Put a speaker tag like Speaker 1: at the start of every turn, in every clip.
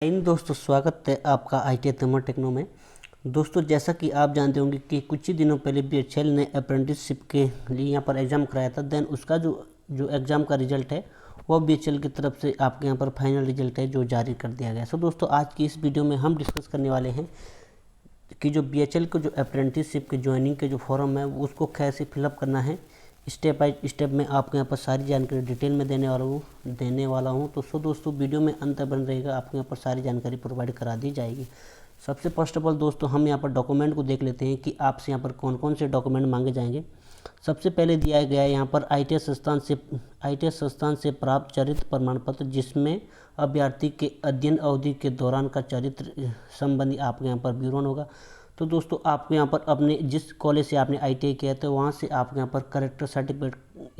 Speaker 1: इन दोस्तों स्वागत है आपका ITI तमर टेक्नो में। दोस्तों जैसा कि आप जानते होंगे कि कुछ ही दिनों पहले BHL ने अप्रेंटिसशिप के लिए यहाँ पर एग्ज़ाम कराया था। देन उसका जो एग्ज़ाम का रिजल्ट है वो BHL की तरफ से आपके यहाँ पर फाइनल रिजल्ट है जो जारी कर दिया गया। सो दोस्तों आज की इस वीडियो में हम डिस्कस करने वाले हैं कि जो BHL को जो अप्रेंटिसशिप के ज्वाइनिंग के जो फॉर्म है उसको कैसे फिलअप करना है, स्टेप बाय स्टेप में आपको यहाँ पर सारी जानकारी डिटेल में देने वाला हूँ। तो दोस्तों वीडियो में अंत बन रहेगा, आपको यहाँ पर सारी जानकारी प्रोवाइड करा दी जाएगी। सबसे फर्स्ट ऑफ ऑल दोस्तों हम यहाँ पर डॉक्यूमेंट को देख लेते हैं कि आपसे यहाँ पर कौन कौन से डॉक्यूमेंट मांगे जाएंगे। सबसे पहले दिया गया है यहाँ पर ITI संस्थान से प्राप्त चरित्र प्रमाण पत्र, जिसमें अभ्यर्थी के अध्ययन अवधि के दौरान का चरित्र संबंधी आपके यहाँ पर विवरण होगा। तो दोस्तों आपको यहाँ पर अपने जिस कॉलेज से आपने ITI किया था वहाँ से आपको यहाँ पर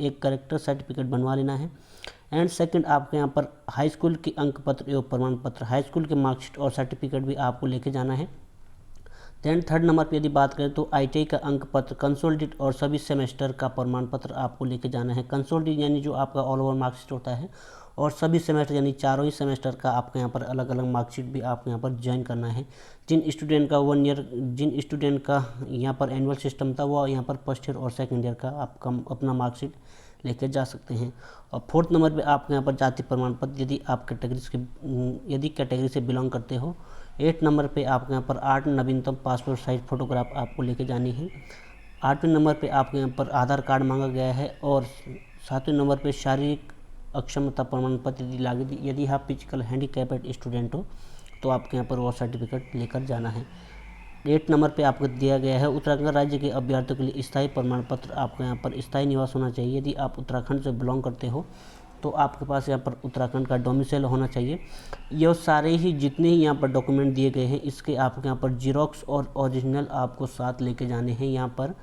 Speaker 1: एक करेक्टर सर्टिफिकेट बनवा लेना है। एंड सेकंड आपके यहाँ पर हाई स्कूल के अंक पत्र एवं प्रमाण पत्र, हाई स्कूल के मार्कशीट और सर्टिफिकेट भी आपको लेके जाना है। देन थर्ड नंबर पे यदि बात करें तो ITI का अंक पत्र, कंसोलिडेट और सभी सेमेस्टर का प्रमाण पत्र आपको लेके जाना है। कंसोलिडेट यानी जो आपका ऑल ओवर मार्कशीट होता है, और सभी सेमेस्टर यानी चारों ही सेमेस्टर का आपके यहाँ पर अलग अलग मार्कशीट भी आपको यहाँ पर ज्वाइन करना है। जिन स्टूडेंट का यहाँ पर एनुअल सिस्टम था वो यहाँ पर फर्स्ट ईयर और सेकेंड ईयर का आपका अपना मार्कशीट लेके जा सकते हैं। और फोर्थ नंबर पे आपके यहाँ पर जाति प्रमाण पत्र यदि कैटेगरी से बिलोंग करते हो। 8 नंबर पे आपके यहाँ पर 8 नवीनतम पासपोर्ट साइज फोटोग्राफ आपको लेके जानी है। 8वें नंबर पे आपके यहाँ पर आधार कार्ड मांगा गया है। और 7वें नंबर पे शारीरिक अक्षमता प्रमाण पत्र यदि आप फिजिकल हैंडीकैप्ड स्टूडेंट हो तो आपके यहाँ पर वो सर्टिफिकेट लेकर जाना है। 8 नंबर पे आपको दिया गया है उत्तराखंड राज्य के अभ्यर्थियों के लिए स्थायी प्रमाण पत्र, आपको यहाँ पर स्थायी निवास होना चाहिए। यदि आप उत्तराखंड से बिलोंग करते हो तो आपके पास यहाँ पर उत्तराखंड का डोमिसाइल होना चाहिए। ये सारे ही जितने ही यहाँ पर डॉक्यूमेंट दिए गए हैं इसके आपके यहाँ पर जीरोक्स और ओरिजिनल आपको साथ लेके जाने हैं। यहाँ पर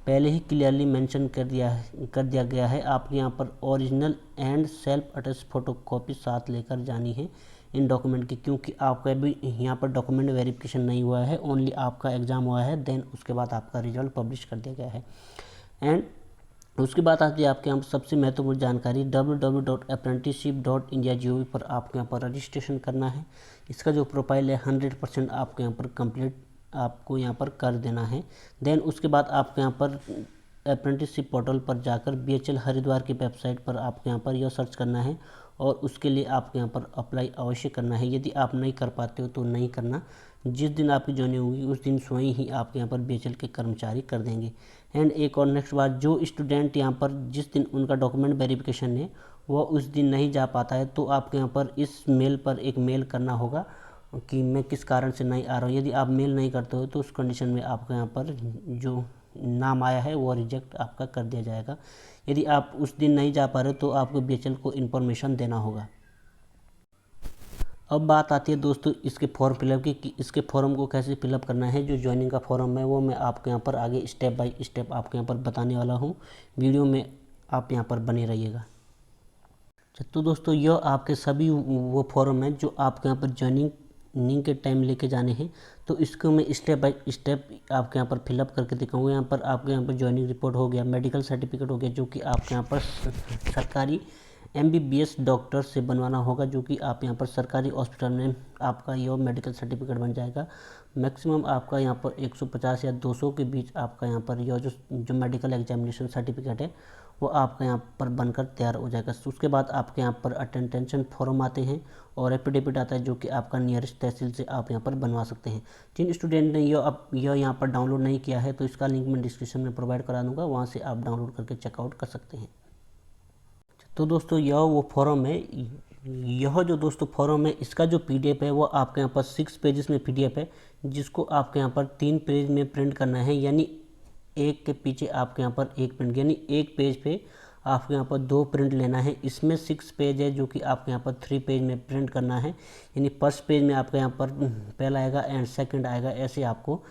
Speaker 1: पहले ही क्लियरली मेंशन कर दिया गया है, आपके यहाँ पर original and self attest photo copy साथ लेकर जानी है इन डॉक्यूमेंट की, क्योंकि आपका भी यहाँ पर डॉक्यूमेंट वेरिफिकेशन नहीं हुआ है, ओनली आपका एग्ज़ाम हुआ है। देन उसके बाद आपका रिजल्ट पब्लिश कर दिया गया है। एंड उसके बाद आती है आपके यहाँ पर सबसे महत्वपूर्ण जानकारी, www.apprenticeship.india.gov पर आपको यहाँ पर रजिस्ट्रेशन करना है। इसका जो प्रोफाइल है 100% आपको यहाँ पर कंप्लीट आपको यहाँ पर कर देना है। देन उसके बाद आपको यहाँ पर अप्रेंटिसशिप पोर्टल पर जाकर BHL हरिद्वार की वेबसाइट पर आपको यहाँ पर यह सर्च करना है, और उसके लिए आपको यहाँ पर अप्लाई अवश्य करना है। यदि आप नहीं कर पाते हो तो नहीं करना, जिस दिन आपकी ज्वाइनिंग होगी उस दिन स्वयं ही आपके यहाँ पर BHL के कर्मचारी कर देंगे। एंड एक और नेक्स्ट बात, जो स्टूडेंट यहाँ पर जिस दिन उनका डॉक्यूमेंट वेरिफिकेशन है वो उस दिन नहीं जा पाता है तो आपको यहाँ पर इस मेल पर एक मेल करना होगा कि मैं किस कारण से नहीं आ रहा हूँ। यदि आप मेल नहीं करते हो तो उस कंडीशन में आपको यहाँ पर जो नाम आया है वो रिजेक्ट आपका कर दिया जाएगा। यदि आप उस दिन नहीं जा पा रहे तो आपको BHL को इन्फॉर्मेशन देना होगा। अब बात आती है दोस्तों इसके फॉर्म फिलअप की, कि इसके फॉर्म को कैसे फिलअप करना है। जो ज्वाइनिंग का फॉर्म है वो मैं आपको यहाँ पर आगे स्टेप बाय स्टेप आपको यहाँ पर बताने वाला हूँ। वीडियो में आप यहाँ पर बने रहिएगा। तो दोस्तों यह आपके सभी वो फॉर्म हैं जो आपके यहाँ पर ज्वाइनिंग के टाइम लेके जाने हैं। तो इसको मैं स्टेप बाय स्टेप आपके यहाँ पर फिलअप करके दिखाऊंगा। यहाँ पर आपके यहाँ पर ज्वाइनिंग रिपोर्ट हो गया, मेडिकल सर्टिफिकेट हो गया जो कि आपके यहाँ पर सरकारी MBBS डॉक्टर से बनवाना होगा, जो कि आप यहाँ पर सरकारी हॉस्पिटल में आपका यह मेडिकल सर्टिफिकेट बन जाएगा। मैक्सिमम आपका यहाँ पर 150 या 200 के बीच आपका यहाँ पर यह जो मेडिकल एग्जामिनेशन सर्टिफिकेट है वो आपका यहाँ पर बनकर तैयार हो जाएगा। उसके बाद आपके यहाँ पर अटेंडेंस फॉर्म आते हैं और एफिडेविट आता है जो कि आपका नियरेस्ट तहसील से आप यहाँ पर बनवा सकते हैं। जिन स्टूडेंट ने यह यहाँ पर डाउनलोड नहीं किया है तो इसका लिंक मैं डिस्क्रिप्शन में प्रोवाइड करा दूँगा, वहाँ से आप डाउनलोड करके चेकआउट कर सकते हैं। तो दोस्तों यह वो फॉर्म है, यह जो दोस्तों फॉर्म है इसका जो PDF है वो आपके यहाँ पर 6 पेजेस में PDF है, जिसको आपके यहाँ पर 3 पेज में प्रिंट करना है। यानी एक के पीछे आपके यहाँ पर एक प्रिंट, यानी एक पेज पे आपके यहाँ पर 2 प्रिंट लेना है। इसमें 6 पेज है जो कि आपके यहाँ पर 3 पेज में प्रिंट करना है। यानी फर्स्ट पेज में आपके यहाँ पर पहला आएगा एंड सेकंड आएगा, ऐसे आपको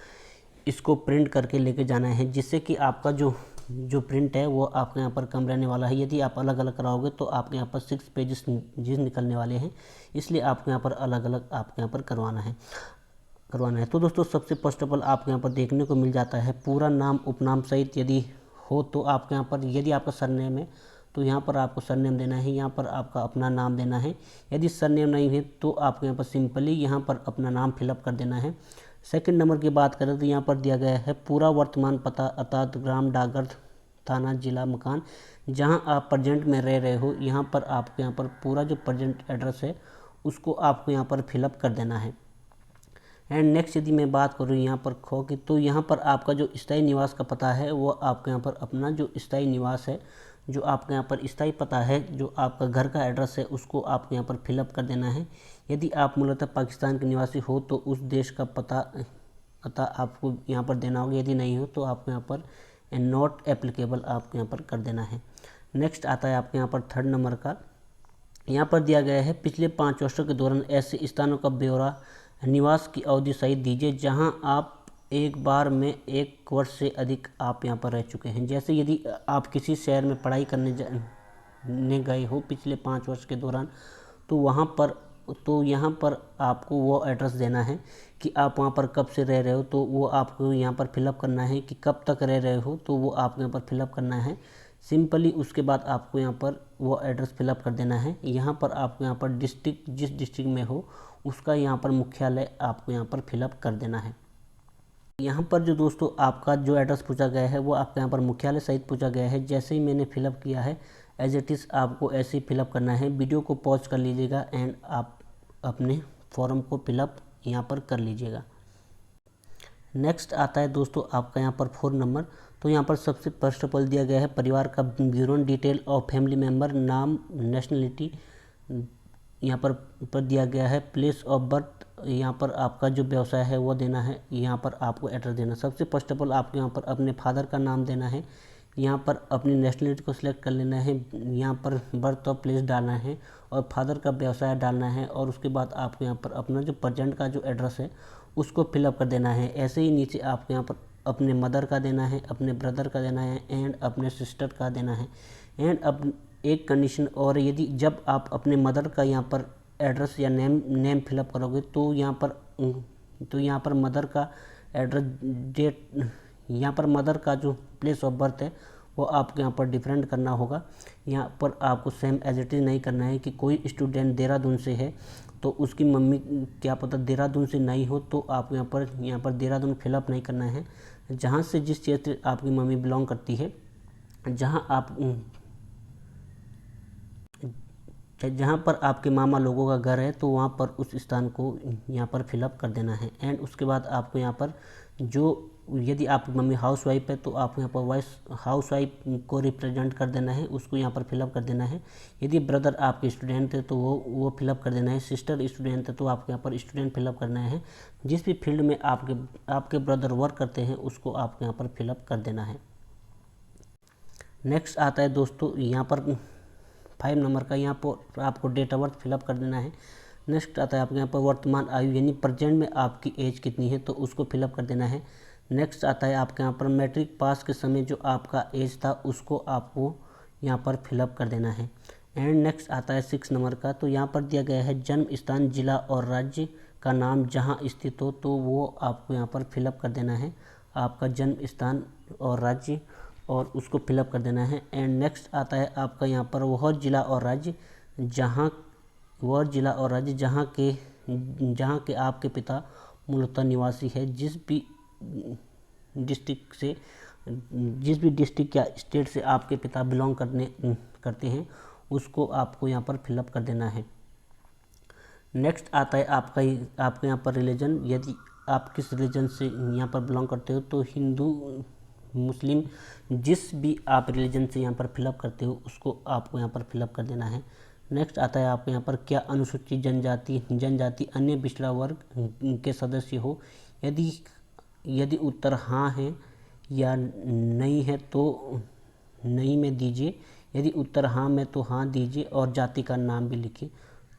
Speaker 1: इसको प्रिंट करके लेके जाना है, जिससे कि आपका जो प्रिंट है वो आपके यहाँ पर कम रहने वाला है। यदि आप अलग अलग कराओगे तो आपके यहाँ पर 6 पेजेस निकलने वाले हैं, इसलिए आपको यहाँ पर अलग अलग आपके यहाँ पर करवाना है। तो दोस्तों सबसे फर्स्ट ऑफ ऑल आपके यहाँ पर देखने को मिल जाता है पूरा नाम उपनाम सहित, यदि हो तो आपके यहाँ पर यदि आपका सरनेम है तो यहाँ पर आपको सरनेम देना है, यहाँ पर आपका अपना नाम देना है। यदि सरनेम नहीं है तो आपको यहाँ पर सिंपली यहाँ पर अपना नाम फिलअप कर देना है। सेकंड नंबर की बात करें तो यहाँ पर दिया गया है पूरा वर्तमान पता अर्थात ग्राम, डाकघर, थाना, जिला, मकान जहाँ आप प्रेजेंट में रह रहे हो। यहाँ पर आपको यहाँ पर पूरा जो प्रेजेंट एड्रेस है उसको आपको यहाँ पर फिलअप कर देना है। एंड नेक्स्ट यदि मैं बात करूँ यहाँ पर खो की, तो यहाँ पर आपका जो स्थायी निवास का पता है वो आपके यहाँ पर अपना जो स्थायी निवास है, जो आपके यहाँ पर स्थायी पता है, जो आपका घर का एड्रेस है उसको आपको यहाँ पर फिलअप कर देना है। यदि आप मूलतः पाकिस्तान के निवासी हो तो उस देश का पता आपको यहाँ पर देना होगा। यदि नहीं हो तो आपको यहाँ पर नॉट एप्लीकेबल आपको यहाँ पर कर देना है। नेक्स्ट आता है आपके यहाँ पर थर्ड नंबर का, यहाँ पर दिया गया है पिछले 5 वर्षों के दौरान ऐसे स्थानों का ब्यौरा, निवास की अवधि सहित दीजिए जहां आप एक बार में 1 वर्ष से अधिक आप यहां पर रह चुके हैं। जैसे यदि आप किसी शहर में पढ़ाई करने गए हो पिछले 5 वर्ष के दौरान, तो यहाँ पर आपको वो एड्रेस देना है कि आप वहाँ पर कब से रह रहे हो, तो वो आपको यहाँ पर फिलअप करना है कि कब तक रह रहे हो, तो वो आपको यहाँ पर फिलअप करना है सिंपली। उसके बाद आपको यहाँ पर वो एड्रेस फिलअप कर देना है। यहाँ पर आपको यहाँ पर डिस्ट्रिक्ट, जिस डिस्ट्रिक्ट में हो उसका यहाँ पर मुख्यालय आपको यहाँ पर फिलअप कर देना है। यहाँ पर जो दोस्तों आपका जो एड्रेस पूछा गया है वो आपके यहाँ पर मुख्यालय सहित पूछा गया है। जैसे ही मैंने फिलअप किया है एज इट इज़ आपको ऐसे ही फिलअप करना है। वीडियो को पॉज कर लीजिएगा एंड आप अपने फॉर्म को फिलअप यहाँ पर कर लीजिएगा। नेक्स्ट आता है दोस्तों आपका यहाँ पर 4 नंबर। तो यहाँ पर सबसे फर्स्ट ऑफ ऑल दिया गया है परिवार का विवरण, डिटेल ऑफ फैमिली मेम्बर, नाम, नेशनलिटी यहाँ पर दिया गया है, प्लेस ऑफ बर्थ, यहाँ पर आपका जो व्यवसाय है वो देना है, यहाँ पर आपको एड्रेस देना। सबसे फर्स्ट ऑफ ऑल आपको यहाँ पर अपने फादर का नाम देना है, यहाँ पर अपनी नेशनलिटी को सिलेक्ट कर लेना है, यहाँ पर बर्थ और प्लेस डालना है और फादर का व्यवसाय डालना है। और उसके बाद आपको यहाँ पर अपना जो प्रेजेंट का जो एड्रेस है उसको फिलअप कर देना है। ऐसे ही नीचे आपको यहाँ पर अपने मदर का देना है, अपने ब्रदर का देना है एंड अपने सिस्टर का देना है। एंड एक कंडीशन और, यदि जब आप अपने मदर का यहाँ पर एड्रेस या नेम फिलअप करोगे तो यहाँ पर मदर का एड्रेस, डेट, यहाँ पर मदर का जो प्लेस ऑफ बर्थ है वो आपको यहाँ पर डिफरेंट करना होगा। यहाँ पर आपको सेम एज इट इज़ नहीं करना है कि कोई स्टूडेंट देहरादून से है तो उसकी मम्मी क्या पता देहरादून से नहीं हो, तो आपको यहाँ पर देहरादून फिलअप नहीं करना है। जहाँ से जिस क्षेत्र आपकी मम्मी बिलोंग करती है, जहाँ पर आपके मामा लोगों का घर है तो वहाँ पर उस स्थान को यहाँ पर फिलअप कर देना है। एंड उसके बाद आपको यहाँ पर यदि आपकी मम्मी हाउस वाइफ है तो आपको यहाँ पर हाउस वाइफ को रिप्रेजेंट कर देना है, उसको यहाँ पर फिलअप कर देना है। यदि ब्रदर आपके स्टूडेंट है तो वो फिलअप कर देना है। सिस्टर स्टूडेंट है तो आपको यहाँ पर स्टूडेंट फिलअप करना है। जिस भी फील्ड में आपके ब्रदर वर्क करते हैं उसको आपको यहाँ पर फिलअप कर देना है। नेक्स्ट आता है दोस्तों यहाँ पर 5 नंबर का, यहाँ पर आपको डेट ऑफ बर्थ फिलअप कर देना है। नेक्स्ट आता है आपके यहाँ पर वर्तमान आयु यानी प्रेजेंट में आपकी एज कितनी है तो उसको फिलअप कर देना है। नेक्स्ट आता है आपके यहाँ पर मैट्रिक पास के समय जो आपका एज था उसको आपको यहाँ पर फिलअप कर देना है। एंड नेक्स्ट आता है 6 नंबर का, तो यहाँ पर दिया गया है जन्म स्थान, जिला और राज्य का नाम जहाँ स्थित हो, तो वो आपको यहाँ पर फिलअप कर देना है, आपका जन्म स्थान और राज्य, और उसको फिलअप कर देना है। एंड नेक्स्ट आता है आपका यहाँ पर वह जिला और राज्य जहाँ के आपके पिता मूलतः निवासी है। जिस भी डिस्ट्रिक्ट या स्टेट से आपके पिता बिलोंग करते हैं उसको आपको यहाँ पर फिलअप कर देना है। नेक्स्ट आता है आपके यहाँ पर रिलीजन, यदि आप किस रिलीजन से यहाँ पर बिलोंग करते हो तो हिंदू, मुस्लिम, जिस भी आप रिलीजन से यहाँ पर फिलअप करते हो उसको आपको यहाँ पर फिलअप कर देना है। नेक्स्ट आता है आपको यहाँ पर क्या अनुसूचित जनजाति अन्य पिछड़ा वर्ग के सदस्य हो। यदि उत्तर हाँ है या नहीं है तो नहीं में दीजिए, यदि उत्तर हाँ में तो हाँ दीजिए और जाति का नाम भी लिखिए।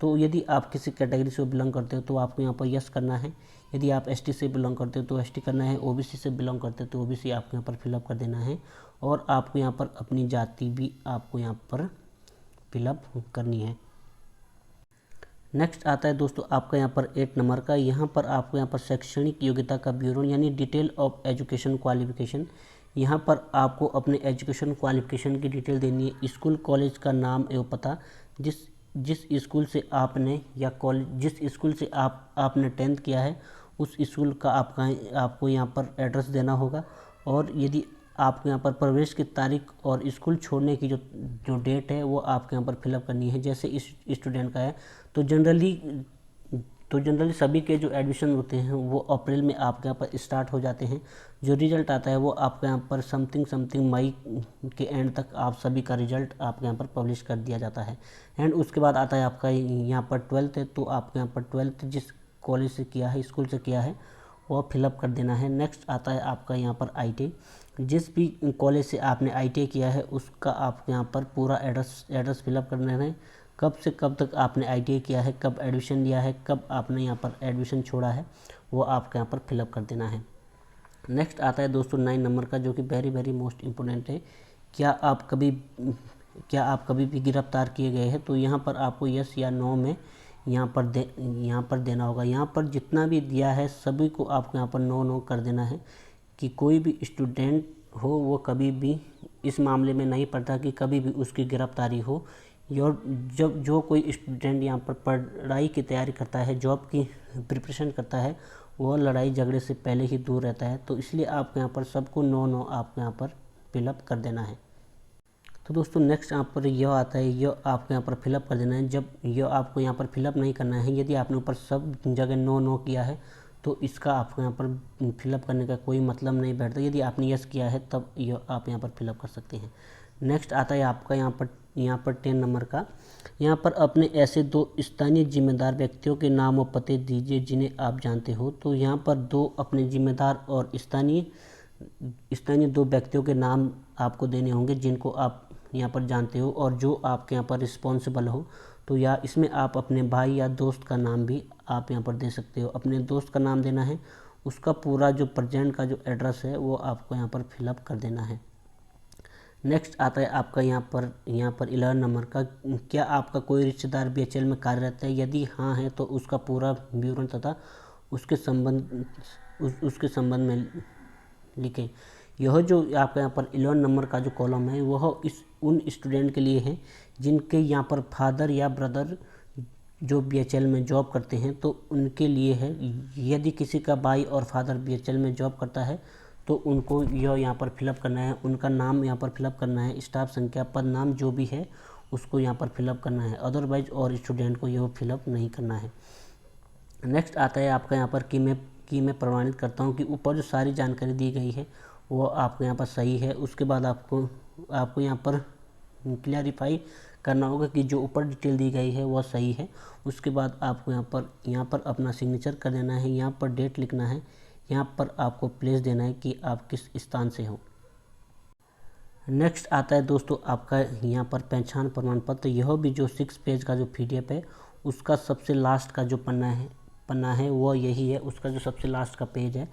Speaker 1: तो यदि आप किसी कैटेगरी से बिलोंग करते हो तो आपको यहाँ पर यस करना है। यदि आप एसटी से बिलोंग करते हो तो एसटी करना है, ओबीसी से बिलोंग करते हो तो ओबीसी आपको यहाँ पर फिलअप कर देना है। और आपको यहाँ पर अपनी जाति भी आपको यहाँ पर फिलअप करनी है। नेक्स्ट आता है दोस्तों आपका यहाँ पर 8 नंबर का, यहाँ पर आपको यहाँ पर शैक्षणिक योग्यता का विवरण यानी डिटेल ऑफ एजुकेशन क्वालिफिकेशन, यहाँ पर आपको अपने एजुकेशन क्वालिफिकेशन की डिटेल देनी है, स्कूल कॉलेज का नाम एवं पता, जिस जिस स्कूल से आपने या कॉलेज जिस स्कूल से आपने 10th किया है उस स्कूल का आपको यहाँ पर एड्रेस देना होगा। और यदि आपको यहाँ पर प्रवेश की तारीख और स्कूल छोड़ने की जो डेट है वो आपके यहाँ पर फिलअप करनी है। जैसे इस स्टूडेंट का है तो जनरली सभी के जो एडमिशन होते हैं वो अप्रैल में आपके यहाँ पर स्टार्ट हो जाते हैं। जो रिज़ल्ट आता है वो आपके यहाँ पर समथिंग मई के एंड तक आप सभी का रिज़ल्ट आपके यहाँ पर पब्लिश कर दिया जाता है। एंड उसके बाद आता है आपका यहाँ पर 12th है, तो आपके यहाँ पर 12th जिस कॉलेज से किया है, स्कूल से किया है, वो फिलअप कर देना है। नेक्स्ट आता है आपका यहाँ पर ITI, जिस भी कॉलेज से आपने ITI किया है उसका आपके यहाँ पर पूरा एड्रेस फिलअप करना है। कब से कब तक आपने ITI किया है, कब एडमिशन लिया है, कब आपने यहाँ पर एडमिशन छोड़ा है, वो आपके यहाँ पर फिलअप कर देना है। नेक्स्ट आता है दोस्तों 9 नंबर का, जो कि वेरी मोस्ट इम्पोर्टेंट है। क्या आप कभी भी गिरफ्तार किए गए हैं? तो यहाँ पर आपको यस या नो में यहाँ पर देना होगा। यहाँ पर जितना भी दिया है सभी को आपको यहाँ पर नो कर देना है कि कोई भी स्टूडेंट हो वो कभी भी इस मामले में नहीं पड़ता कि कभी भी उसकी गिरफ्तारी हो। और जब जो कोई स्टूडेंट यहाँ पर पढ़ाई की तैयारी करता है, जॉब की प्रिपरेशन करता है, वो लड़ाई झगड़े से पहले ही दूर रहता है। तो इसलिए आपको यहाँ पर सबको नो आपको यहाँ पर फिलअप कर देना है। तो दोस्तों नेक्स्ट यहाँ पर यह आता है, यह आपको यहाँ पर फिलअप कर देना है। जब यह आपको यहाँ पर फिलअप नहीं करना है, यदि आपने ऊपर सब जगह नो किया है तो इसका आपको यहाँ पर फिलअप करने का कोई मतलब नहीं बैठता। यदि आपने यस किया है तब यह आप यहाँ पर फिलअप कर सकते हैं। नेक्स्ट आता है आपका यहाँ पर 10 नंबर का। यहाँ पर अपने ऐसे 2 स्थानीय जिम्मेदार व्यक्तियों के नाम और पते दीजिए जिन्हें आप जानते हो। तो यहाँ पर 2 अपने जिम्मेदार और स्थानीय 2 व्यक्तियों के नाम आपको देने होंगे जिनको आप यहाँ पर जानते हो और जो आपके यहाँ पर रिस्पॉन्सिबल हो। तो या इसमें आप अपने भाई या दोस्त का नाम भी आप यहाँ पर दे सकते हो। अपने दोस्त का नाम देना है, उसका पूरा जो प्रेजेंट का जो एड्रेस है वो आपको यहाँ पर फिलअप कर देना है। नेक्स्ट आता है आपका यहाँ पर 11 नंबर का। क्या आपका कोई रिश्तेदार BHEL में कार्यरत है? यदि हाँ है तो उसका पूरा विवरण तथा उसके संबंध में लिखें। यह जो आपका यहाँ पर 11 नंबर का जो कॉलम है वह उन स्टूडेंट के लिए है जिनके यहाँ पर फादर या ब्रदर जो BHEL में जॉब करते हैं, तो उनके लिए है। यदि किसी का भाई और फादर BHEL में जॉब करता है तो उनको यह यहाँ पर फिलअप करना है, उनका नाम यहाँ पर फिलअप करना है, स्टाफ संख्या, पद नाम जो भी है उसको यहाँ पर फिलअप करना है। अदरवाइज और स्टूडेंट को यह फिलअप नहीं करना है। नेक्स्ट आता है आपका यहाँ पर कि मैं प्रमाणित करता हूँ कि ऊपर जो सारी जानकारी दी गई है वो आपको यहाँ पर सही है। उसके बाद आपको यहाँ पर क्लियरिफाई करना होगा कि जो ऊपर डिटेल दी गई है वह सही है। उसके बाद आपको यहाँ पर अपना सिग्नेचर कर देना है, यहाँ पर डेट लिखना है, यहाँ पर आपको प्लेस देना है कि आप किस स्थान से हो। नेक्स्ट आता है दोस्तों आपका यहाँ पर पहचान प्रमाण पत्र। यह भी जो 6 पेज का जो PDF है उसका सबसे लास्ट का जो पन्ना है वो यही है। उसका जो सबसे लास्ट का पेज है,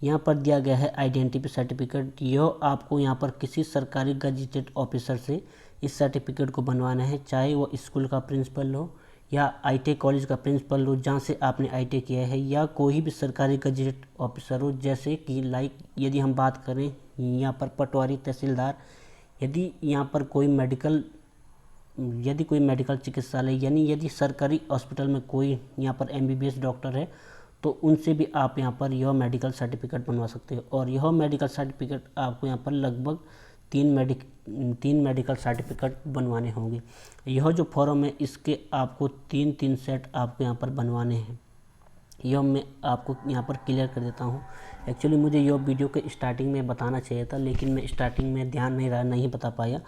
Speaker 1: यहाँ पर दिया गया है आइडेंटिटी सर्टिफिकेट। यह आपको यहाँ पर किसी सरकारी गजेटेड ऑफिसर से इस सर्टिफिकेट को बनवाना है, चाहे वो स्कूल का प्रिंसिपल हो या ITI कॉलेज का प्रिंसिपल हो जहाँ से आपने ITI किया है, या कोई भी सरकारी गजेटेड ऑफिसर हो। जैसे कि यदि हम बात करें यहाँ पर पटवारी, तहसीलदार, यदि यहाँ पर कोई मेडिकल चिकित्सालय यानी यदि सरकारी हॉस्पिटल में कोई यहाँ पर MBBS डॉक्टर है तो उनसे भी आप यहाँ पर यह मेडिकल सर्टिफिकेट बनवा सकते हो। और यह मेडिकल सर्टिफिकेट आपको यहाँ पर लगभग 3 मेडिकल सर्टिफिकेट बनवाने होंगे। यह जो फॉर्म है इसके आपको 3 सेट आपको यहाँ पर बनवाने हैं। यह मैं आपको यहाँ पर क्लियर कर देता हूँ। एक्चुअली मुझे यह वीडियो के स्टार्टिंग में बताना चाहिए था, लेकिन मैं स्टार्टिंग में ध्यान नहीं बता पाया,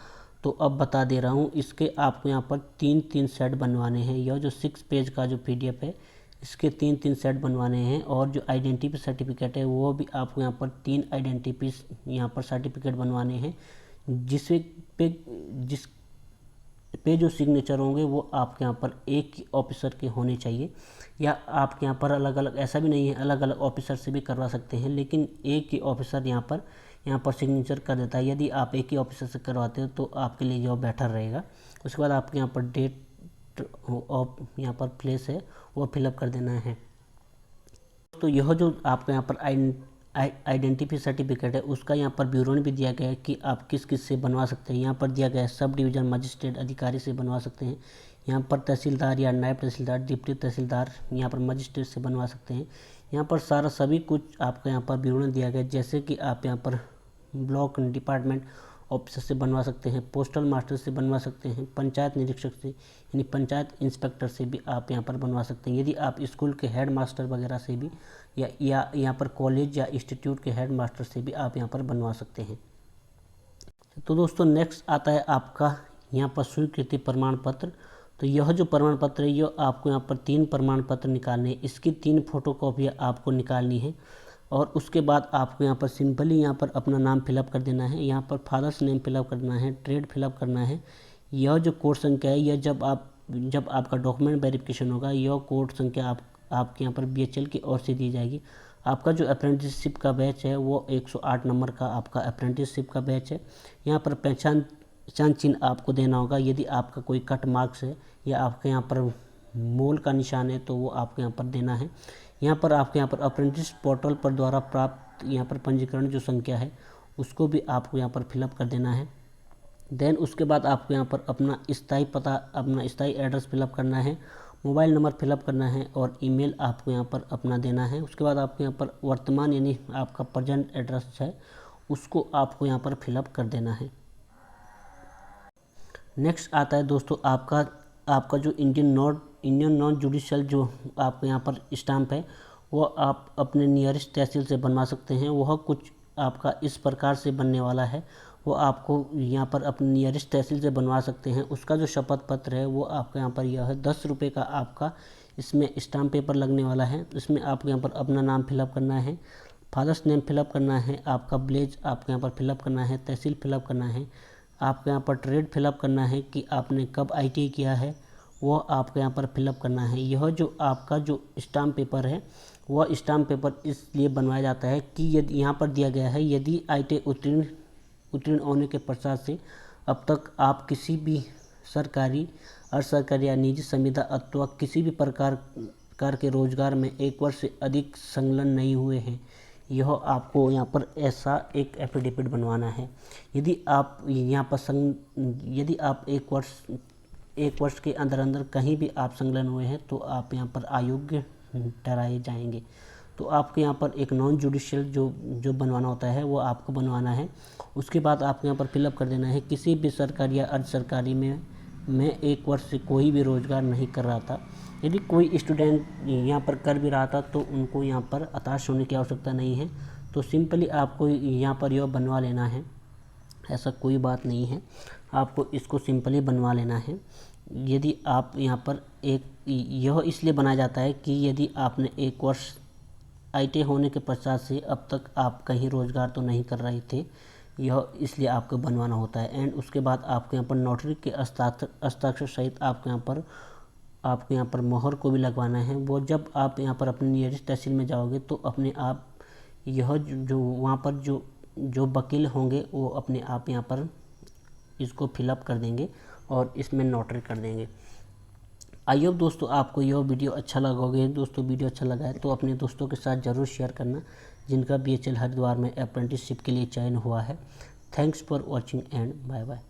Speaker 1: तो अब बता दे रहा हूँ। इसके आपको यहाँ पर 3 सेट बनवाने हैं। यह जो 6 पेज का जो PDF है इसके 3 सेट बनवाने हैं। और जो आइडेंटिटी सर्टिफिकेट है वो भी आपको यहाँ पर 3 आइडेंटिटी यहाँ पर सर्टिफिकेट बनवाने हैं, जिस पे जो सिग्नेचर होंगे वो आपके यहाँ पर एक ही ऑफिसर के होने चाहिए। या आपके यहाँ पर अलग अलग, ऐसा भी नहीं है, अलग अलग ऑफिसर से भी करवा सकते हैं, लेकिन एक ही ऑफिसर यहाँ पर सिग्नेचर कर देता है। यदि आप एक ही ऑफिसर से करवाते हो तो आपके लिए यह बेटर रहेगा। उसके बाद आपके यहाँ पर डेट ऑफ यहाँ पर प्लेस है वो फिलअप कर देना है। तो यह जो आपको यहाँ पर आइडेंटिटी सर्टिफिकेट है उसका यहाँ पर विवरण भी दिया गया है कि आप किस किस से बनवा सकते हैं। यहाँ पर दिया गया है सब डिवीज़न मजिस्ट्रेट अधिकारी से बनवा सकते हैं। यहाँ पर तहसीलदार या नायब तहसीलदार, डिप्टी तहसीलदार, यहाँ पर मजिस्ट्रेट से बनवा सकते हैं। यहाँ पर सारा सभी कुछ आपका यहाँ पर विवरण दिया गया है, जैसे कि आप यहाँ पर ब्लॉक डिपार्टमेंट ऑफिसर से बनवा सकते हैं, पोस्टल मास्टर से बनवा सकते हैं, पंचायत निरीक्षक से यानी पंचायत इंस्पेक्टर से भी आप यहाँ पर बनवा सकते हैं। यदि आप स्कूल के हेड मास्टर वगैरह से भी या यहाँ पर कॉलेज या इंस्टीट्यूट के हेड मास्टर से भी आप यहाँ पर बनवा सकते हैं। तो दोस्तों नेक्स्ट आता है आपका यहाँ पर स्वीकृति प्रमाण पत्र। तो यह जो प्रमाण पत्र है यह आपको यहाँ पर 3 प्रमाण पत्र निकालने हैं। इसकी 3 फोटोकॉपियाँ आपको निकालनी है और उसके बाद आपको यहाँ पर सिंपली यहाँ पर अपना नाम फिलअप कर देना है। यहाँ पर फादर्स नेम फिलअप करना है, ट्रेड फिलअप करना है। यह जो कोड संख्या है यह जब आपका डॉक्यूमेंट वेरिफिकेशन होगा यह कोड संख्या आपके यहाँ पर BHL की ओर से दी जाएगी। आपका जो अप्रेंटिसशिप का बैच है वो 108 नंबर का आपका अप्रेंटिसशिप का बैच है। यहाँ पर पहचान चिन्ह आपको देना होगा। यदि आपका कोई कट मार्क्स है या आपके यहाँ पर मोल का निशान है तो वो आपको यहाँ पर देना है। यहाँ पर आपके यहाँ पर अप्रेंटिस पोर्टल पर द्वारा प्राप्त यहाँ पर पंजीकरण जो संख्या है उसको भी आपको यहाँ पर फिलअप कर देना है। देन उसके बाद आपको यहाँ पर अपना स्थायी पता, अपना स्थायी एड्रेस फिलअप करना है, मोबाइल नंबर फिलअप करना है और ईमेल आपको यहाँ पर अपना देना है। उसके बाद आपको यहाँ पर वर्तमान यानी आपका प्रेजेंट एड्रेस है उसको आपको यहाँ पर फिलअप कर देना है। नेक्स्ट आता है दोस्तों आपका जो इंडियन नॉन जुडिशियल जो आपको यहाँ पर स्टाम्प है वो आप अपने नियरेस्ट तहसील से बनवा सकते हैं। वह कुछ आपका इस प्रकार से बनने वाला है, वो आपको यहाँ पर अपने नियरेस्ट तहसील से बनवा सकते हैं। उसका जो शपथ पत्र है वो आपका यहाँ पर यह है 10 रुपये का आपका इसमें स्टाम्प पेपर लगने वाला है। इसमें आपको यहाँ पर अपना नाम फिलअप करना है, फादर्स नेम फिलअप करना है, आपका विलेज आपको यहाँ पर फिलअप करना है, तहसील फिलअप करना है, आपको यहाँ पर ट्रेड फिलअप करना है कि आपने कब ITI किया है वो आपको यहाँ पर फिलअप करना है। यह जो आपका जो स्टाम्प पेपर है वह स्टाम्प पेपर इसलिए बनवाया जाता है कि यदि यहाँ पर दिया गया है यदि ITI उत्तीर्ण होने के पश्चात से अब तक आप किसी भी सरकारी, अर्धसरकारी या निजी संविदा अथवा किसी भी प्रकार के रोजगार में 1 वर्ष से अधिक संलग्न नहीं हुए हैं, यह आपको यहाँ पर ऐसा एक एफिडेविट बनवाना है। यदि आप यहाँ पर यदि आप 1 वर्ष के अंदर कहीं भी आप संलग्न हुए हैं तो आप यहाँ पर अयोग्य ठहराए जाएंगे। तो आपके यहाँ पर एक नॉन जुडिशियल जो बनवाना होता है वो आपको बनवाना है। उसके बाद आपको यहाँ पर फिलअप कर देना है किसी भी सरकारी या अर्ध सरकारी में 1 वर्ष से कोई भी रोजगार नहीं कर रहा था। यदि कोई स्टूडेंट यहाँ पर कर भी रहा था तो उनको यहाँ पर हताश होने की आवश्यकता नहीं है। तो सिंपली आपको यहाँ पर यह बनवा लेना है, ऐसा कोई बात नहीं है, आपको इसको सिंपली बनवा लेना है। यदि आप यहाँ पर यह इसलिए बनाया जाता है कि यदि आपने 1 वर्ष ITI होने के पश्चात से अब तक आप कहीं रोजगार तो नहीं कर रहे थे, यह इसलिए आपको बनवाना होता है। एंड उसके बाद आपके यहाँ पर नोटरी के हस्ताक्षर सहित आपको यहाँ पर मोहर को भी लगवाना है। वो जब आप यहाँ पर अपने नियरेस्ट तहसील में जाओगे तो अपने आप यह जो वहाँ पर जो वकील होंगे वो अपने आप यहाँ पर इसको फिलअप कर देंगे और इसमें नोटरी कर देंगे। आई होप दोस्तों आपको यह वीडियो अच्छा लगा होगा। दोस्तों वीडियो अच्छा लगा है तो अपने दोस्तों के साथ ज़रूर शेयर करना जिनका BHL हरिद्वार में अप्रेंटिसशिप के लिए चयन हुआ है। Thanks for watching and bye bye.